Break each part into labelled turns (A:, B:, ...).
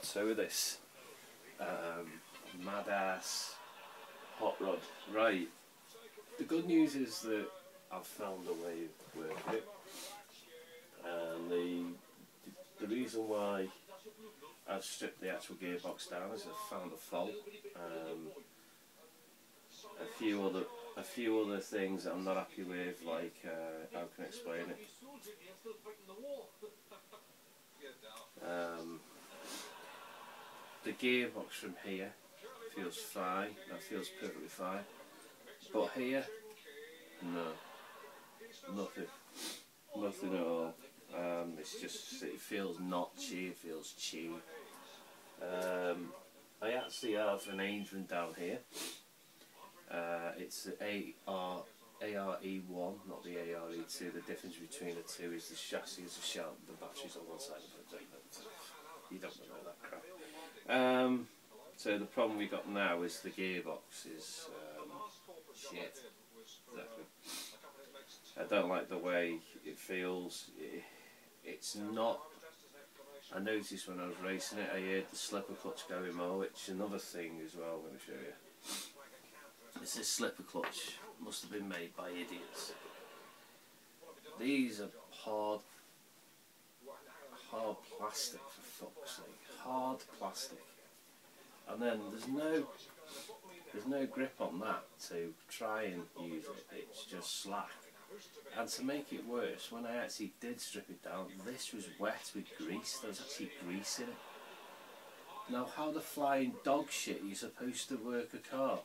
A: part 2 of this mad ass hot rod. Right, the good news is that I've found a way of working it, and the reason why I've stripped the actual gearbox down is I've found a fault. A few other things that I'm not happy with, like how can I explain it? The gearbox from here feels fine. That feels perfectly fine. But here, no, nothing at all. It's just, it feels not cheap. It feels cheap. I actually have an Ansmann down here. It's the ARE1, not the ARE2. The difference between the two is the chassis is a sharp, the battery's on one side of it. You don't know that crap. So the problem we got now is the gearbox is shit. Exactly. I don't like the way it feels. It's not. I noticed when I was racing it, I heard the slipper clutch going more, which is another thing as well. I'm going to show you. It's this slipper clutch. Must have been made by idiots. These are hard plastic, for fuck's sake. Hard plastic. And then there's no grip on that to try and use it. It's just slack. And to make it worse, when I actually did strip it down, this was wet with grease. There was actually grease in it. Now, how the flying dog shit are you supposed to work a car?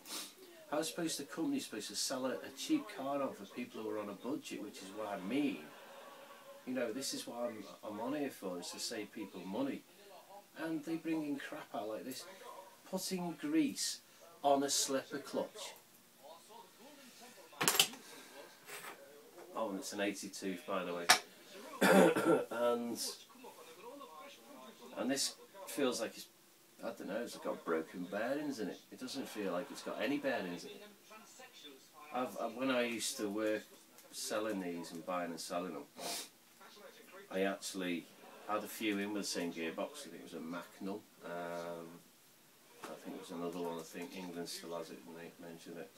A: How is the company supposed to sell a cheap car on for people who are on a budget, which is what I mean. You know, this is what I'm on here for, is to save people money. And they bring in crap out like this. Putting grease on a slipper clutch. Oh, and it's an 82, by the way. and this feels like it's, I don't know, it's got broken bearings in it. It doesn't feel like it's got any bearings in it. When I used to work selling these and buying and selling them, I actually had a few in with the same gearbox. I think it was a Macnum. I think it was another one. I think England still has it, and they mentioned it.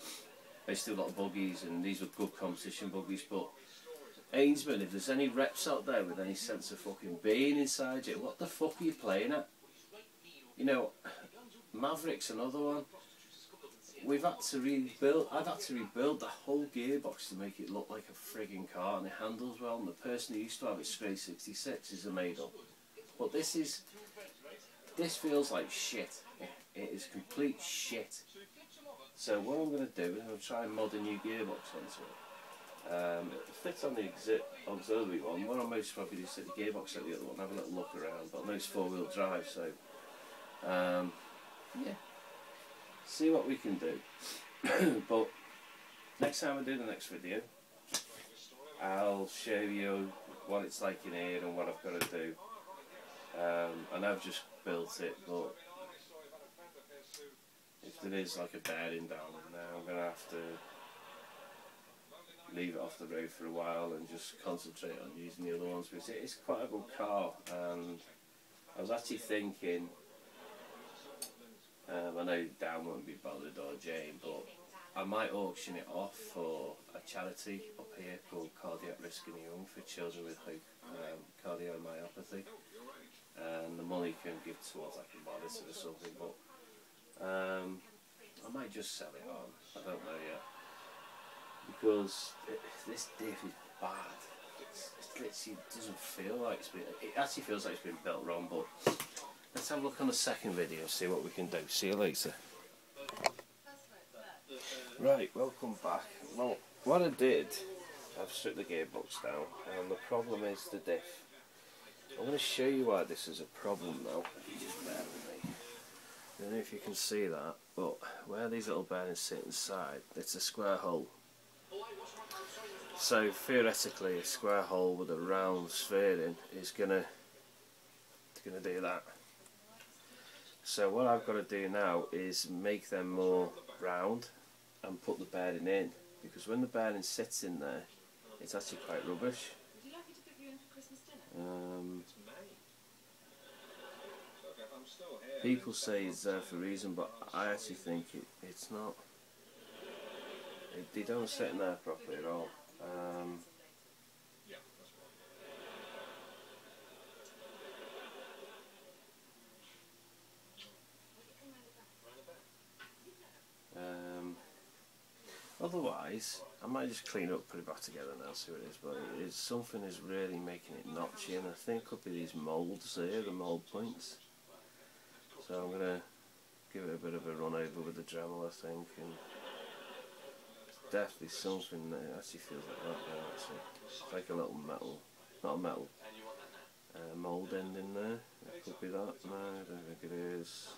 A: They still got buggies, and these were good competition buggies. But Ansmann, if there's any reps out there with any sense of fucking being inside you, what the fuck are you playing at? You know, Maverick's another one. I've had to rebuild the whole gearbox to make it look like a frigging car, and it handles well. And the person who used to have it, Stray 66, is a made up. But this feels like shit. It is complete shit. So what I'm going to do is I'm going to try and mod a new gearbox onto it. It fits on the auxiliary one. What I'm most probably do is set the gearbox at the other one, have a little look around. But I know it's 4-wheel drive, so yeah, see what we can do. But next time I do the next video, I'll show you what it's like in here and what I've got to do. And I've just built it, but if there is like a bearing down in there, I'm going to have to leave it off the road for a while and just concentrate on using the other ones, because it's quite a good car. And I was actually thinking, I know Dan won't be bothered, or Jane, but I might auction it off for a charity up here called Cardiac Risk in the Young for children with cardiomyopathy, and the money can give towards like a monitor or something. But I might just sell it on, I don't know yet, because this diff is bad. It literally doesn't feel like it's been, it actually feels like it's been built wrong. But let's have a look on the second video and see what we can do. See you later. Right, welcome back. Well, what I did, I've stripped the gearbox down, and the problem is the diff. I'm going to show you why this is a problem now. If you just bear with me. I don't know if you can see that, but where these little bearings sit inside, it's a square hole. So theoretically, a square hole with a round sphere in is gonna do that. So what I've got to do now is make them more round and put the bearing in, because when the bearing sits in there, it's actually quite rubbish. People say it's there for a reason, but I actually think it's not. They don't sit in there properly at all. Otherwise, I might just clean up, put it back together now, see what it is. But something is really making it notchy, and I think it could be these moulds here, the mould points. So I'm gonna give it a bit of a run over with the Dremel, I think, and it's definitely something that actually feels like that now. Actually, it's like a little metal, not a metal, mould end in there. It could be that. No, I don't think it is.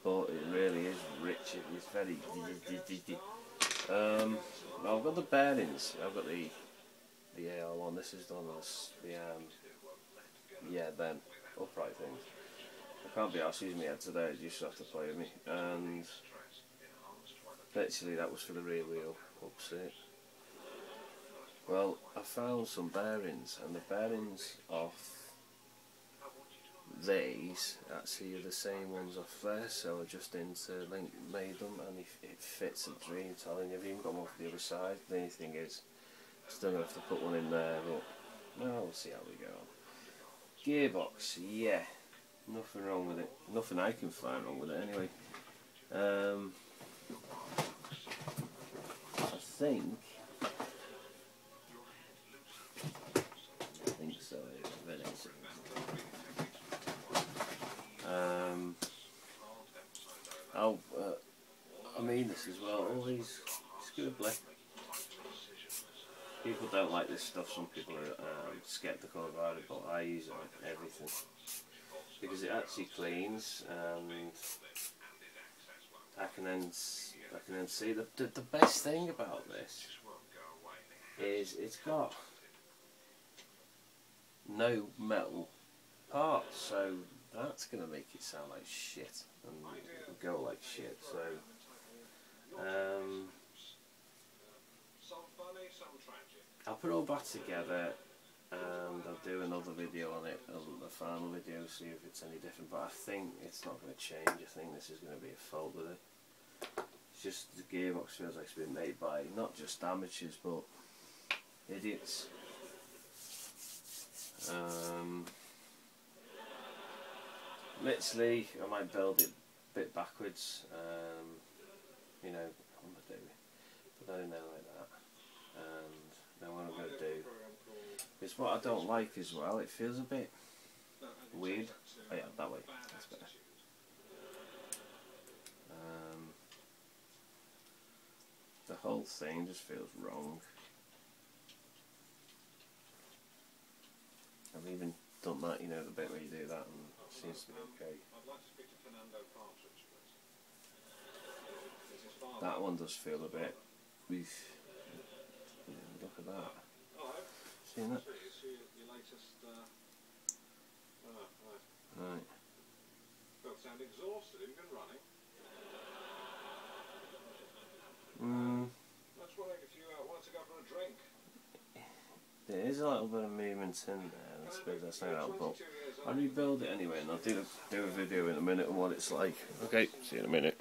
A: But it really is rich. It's very. I've got the bearings. I've got the AR one. This is the one that's them upright things. I can't be arsed using my head today. You just have to play with me. And literally, that was for the rear wheel. Upset. Well, I found some bearings, and the bearings off these actually are the same ones off there, so I just made them, and it fits a dream. Telling you, I've even got one for the other side. The only thing is, still gonna have to put one in there, but no, we'll see how we go on. Gearbox, yeah, nothing wrong with it. Nothing I can find wrong with it anyway. I think so. I mean this as well. All these scoobly. People don't like this stuff. Some people are sceptical about it, but I use it on everything because it actually cleans, and I can then see the best thing about this is it's got no metal parts, so that's going to make it sound like shit and go like shit. So I'll put it all back together and I'll do another video on it, a final video, see if it's any different, but I think it's not going to change. I think this is going to be a fault with it. It's just the gearbox feels like it's been made by not just amateurs but idiots. Literally, I might build it a bit backwards, you know, what am I doing? Put that in there like that, and then what I'm going to do is what I don't like as well, it feels a bit weird. Oh yeah, that way, that's better. The whole thing just feels wrong. I've even done that, you know, the bit where you do that, and it seems to be okay. That one does feel a bit. Look at that. Seen that? Right. Don't sound exhausted. Have you been running? That's what if you want to go for a drink. There is a little bit of movement in there, I suppose that's no help, but I'll rebuild it anyway, and I'll do a video in a minute on what it's like. Okay, see you in a minute.